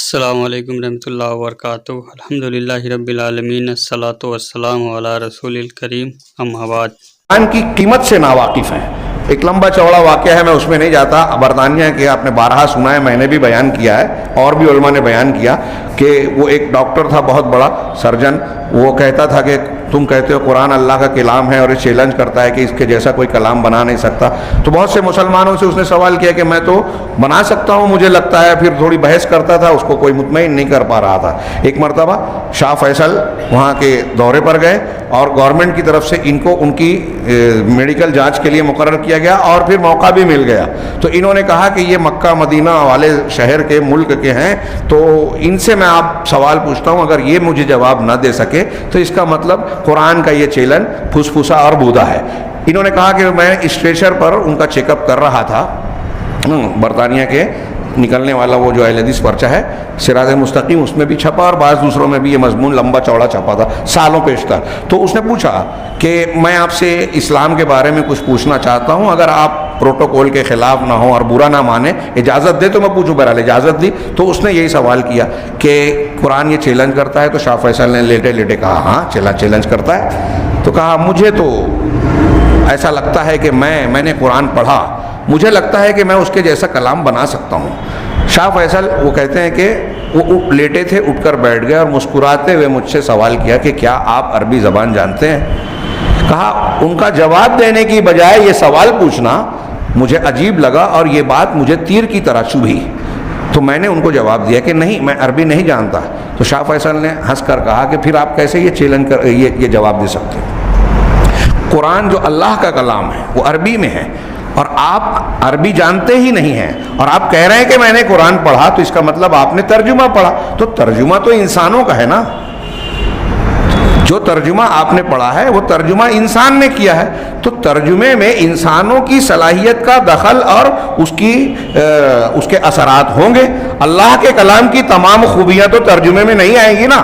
السلام علیکم ورحمۃ اللہ وبرکاتہ۔ الحمدللہ رب العالمین، الصلاۃ والسلام علی رسول الکریم، اما بعد۔ قرآن کی قیمت سے ناواقف ہیں۔ ایک لمبا چوڑا واقعہ ہے، میں اس میں نہیں جاتا۔ برطانیہ کے آپ نے بارہا سنا ہے، میں نے بھی بیان کیا ہے اور بھی علماء نے بیان کیا کہ وہ ایک ڈاکٹر تھا، بہت بڑا سرجن۔ وہ کہتا تھا کہ تم کہتے ہو قرآن اللہ کا کلام ہے، اور یہ چیلنج کرتا ہے کہ اس کے جیسا کوئی کلام بنا نہیں سکتا۔ تو بہت سے مسلمانوں سے اس نے سوال کیا کہ میں تو بنا سکتا ہوں مجھے لگتا ہے، پھر تھوڑی بحث کرتا تھا، اس کو کوئی مطمئن نہیں کر پا رہا تھا۔ ایک مرتبہ شاہ فیصل وہاں کے دورے پر گئے اور گورنمنٹ کی طرف سے ان کو ان کی میڈیکل جانچ کے لیے مقرر کیا گیا، اور پھر موقع بھی مل گیا۔ تو انہوں نے کہا کہ یہ مکہ مدینہ والے شہر کے ملک کے ہیں، تو ان سے میں آپ سوال پوچھتا ہوں، اگر یہ مجھے جواب نہ دے سکے تو اس کا مطلب قرآن کا یہ چیلن پھسپھسا اور بودا ہے۔ انہوں نے کہا کہ میں اسٹریچر پر ان کا چیک اپ کر رہا تھا، برطانیہ کے نکلنے والا وہ جو اہل حدیث پرچہ ہے سراج مستقیم، اس میں بھی چھپا اور بعض دوسروں میں بھی یہ مضمون لمبا چوڑا چھپا تھا، سالوں پیشتر۔ تو اس نے پوچھا کہ میں آپ سے اسلام کے بارے میں کچھ پوچھنا چاہتا ہوں، اگر آپ پروٹوکول کے خلاف نہ ہوں اور برا نہ مانے، اجازت دے تو میں پوچھوں۔ بہرحال اجازت دی تو اس نے یہی سوال کیا کہ قرآن یہ چیلنج کرتا ہے؟ تو شاہ فیصل نے لیٹے لیٹے کہا ہاں چیلنج کرتا ہے۔ تو کہا مجھے تو ایسا لگتا ہے کہ میں نے قرآن پڑھا، مجھے لگتا ہے کہ میں اس کے جیسا کلام بنا سکتا ہوں۔ شاہ فیصل وہ کہتے ہیں کہ وہ لیٹے تھے، اٹھ کر بیٹھ گئے اور مسکراتے ہوئے مجھ سے سوال کیا کہ کیا آپ عربی زبان جانتے ہیں؟ کہا ان کا جواب دینے کی بجائے یہ سوال پوچھنا مجھے عجیب لگا اور یہ بات مجھے تیر کی طرح چبھی۔ تو میں نے ان کو جواب دیا کہ نہیں، میں عربی نہیں جانتا۔ تو شاہ فیصل نے ہنس کر کہا کہ پھر آپ کیسے یہ جواب دے سکتے ہیں؟ قرآن جو اللہ کا کلام ہے وہ عربی میں ہے، اور آپ عربی جانتے ہی نہیں ہیں، اور آپ کہہ رہے ہیں کہ میں نے قرآن پڑھا، تو اس کا مطلب آپ نے ترجمہ پڑھا۔ تو ترجمہ تو انسانوں کا ہے نا، جو ترجمہ آپ نے پڑھا ہے وہ ترجمہ انسان نے کیا ہے۔ تو ترجمے میں انسانوں کی صلاحیت کا دخل اور اس کے اثرات ہوں گے۔ اللہ کے کلام کی تمام خوبیاں تو ترجمے میں نہیں آئیں گی نا۔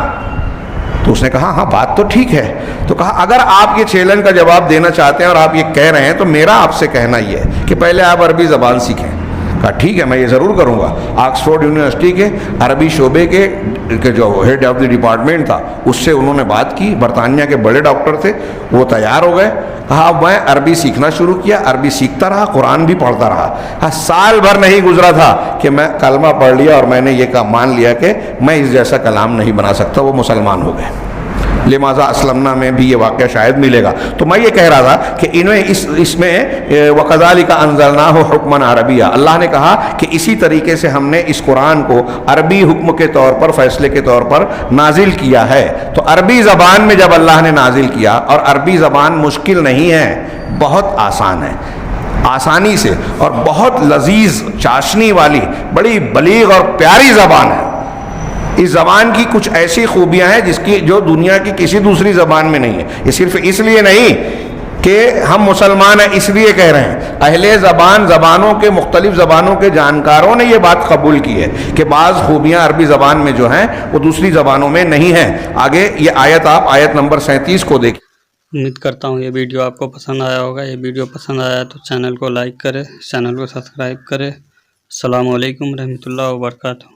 تو اس نے کہا ہاں بات تو ٹھیک ہے۔ تو کہا اگر آپ یہ چیلنج کا جواب دینا چاہتے ہیں اور آپ یہ کہہ رہے ہیں تو میرا آپ سے کہنا یہ ہے کہ پہلے آپ عربی زبان سیکھیں۔ کہا ٹھیک ہے، میں یہ ضرور کروں گا۔ آکسفورڈ یونیورسٹی کے عربی شعبے کے جو ہیڈ آف دی ڈپارٹمنٹ تھا اس سے انہوں نے بات کی، برطانیہ کے بڑے ڈاکٹر تھے، وہ تیار ہو گئے۔ کہا میں عربی سیکھنا شروع کیا، عربی سیکھتا رہا، قرآن بھی پڑھتا رہا۔ سال بھر نہیں گزرا تھا کہ میں کلمہ پڑھ لیا اور میں نے یہ مان لیا کہ میں اس جیسا کلام نہیں بنا سکتا۔ وہ مسلمان ہو گئے۔ لماذا اسلمنا میں بھی یہ واقعہ شاید ملے گا۔ تو میں یہ کہہ رہا تھا کہ انہیں اس میں وَكَذَلِكَ أَنزَلْنَاهُ حُكْمًا عَرَبِيًّا، اللہ نے کہا کہ اسی طریقے سے ہم نے اس قرآن کو عربی حکم کے طور پر، فیصلے کے طور پر نازل کیا ہے۔ تو عربی زبان میں جب اللہ نے نازل کیا، اور عربی زبان مشکل نہیں ہے، بہت آسان ہے، آسانی سے، اور بہت لذیذ چاشنی والی بڑی بلیغ اور پیاری زبان ہے۔ اس زبان کی کچھ ایسی خوبیاں ہیں جو دنیا کی کسی دوسری زبان میں نہیں ہے۔ یہ صرف اس لیے نہیں کہ ہم مسلمان ہیں اس لیے کہہ رہے ہیں، اہل زبانوں کے مختلف زبانوں کے جانکاروں نے یہ بات قبول کی ہے کہ بعض خوبیاں عربی زبان میں جو ہیں وہ دوسری زبانوں میں نہیں ہیں۔ آگے یہ آیت نمبر 37 کو دیکھیں۔ امید کرتا ہوں یہ ویڈیو آپ کو پسند آیا ہوگا۔ یہ ویڈیو پسند آیا تو چینل کو لائک کرے، چینل کو سبسکرائب کرے۔ السلام علیکم ورحمۃ اللہ وبرکاتہ۔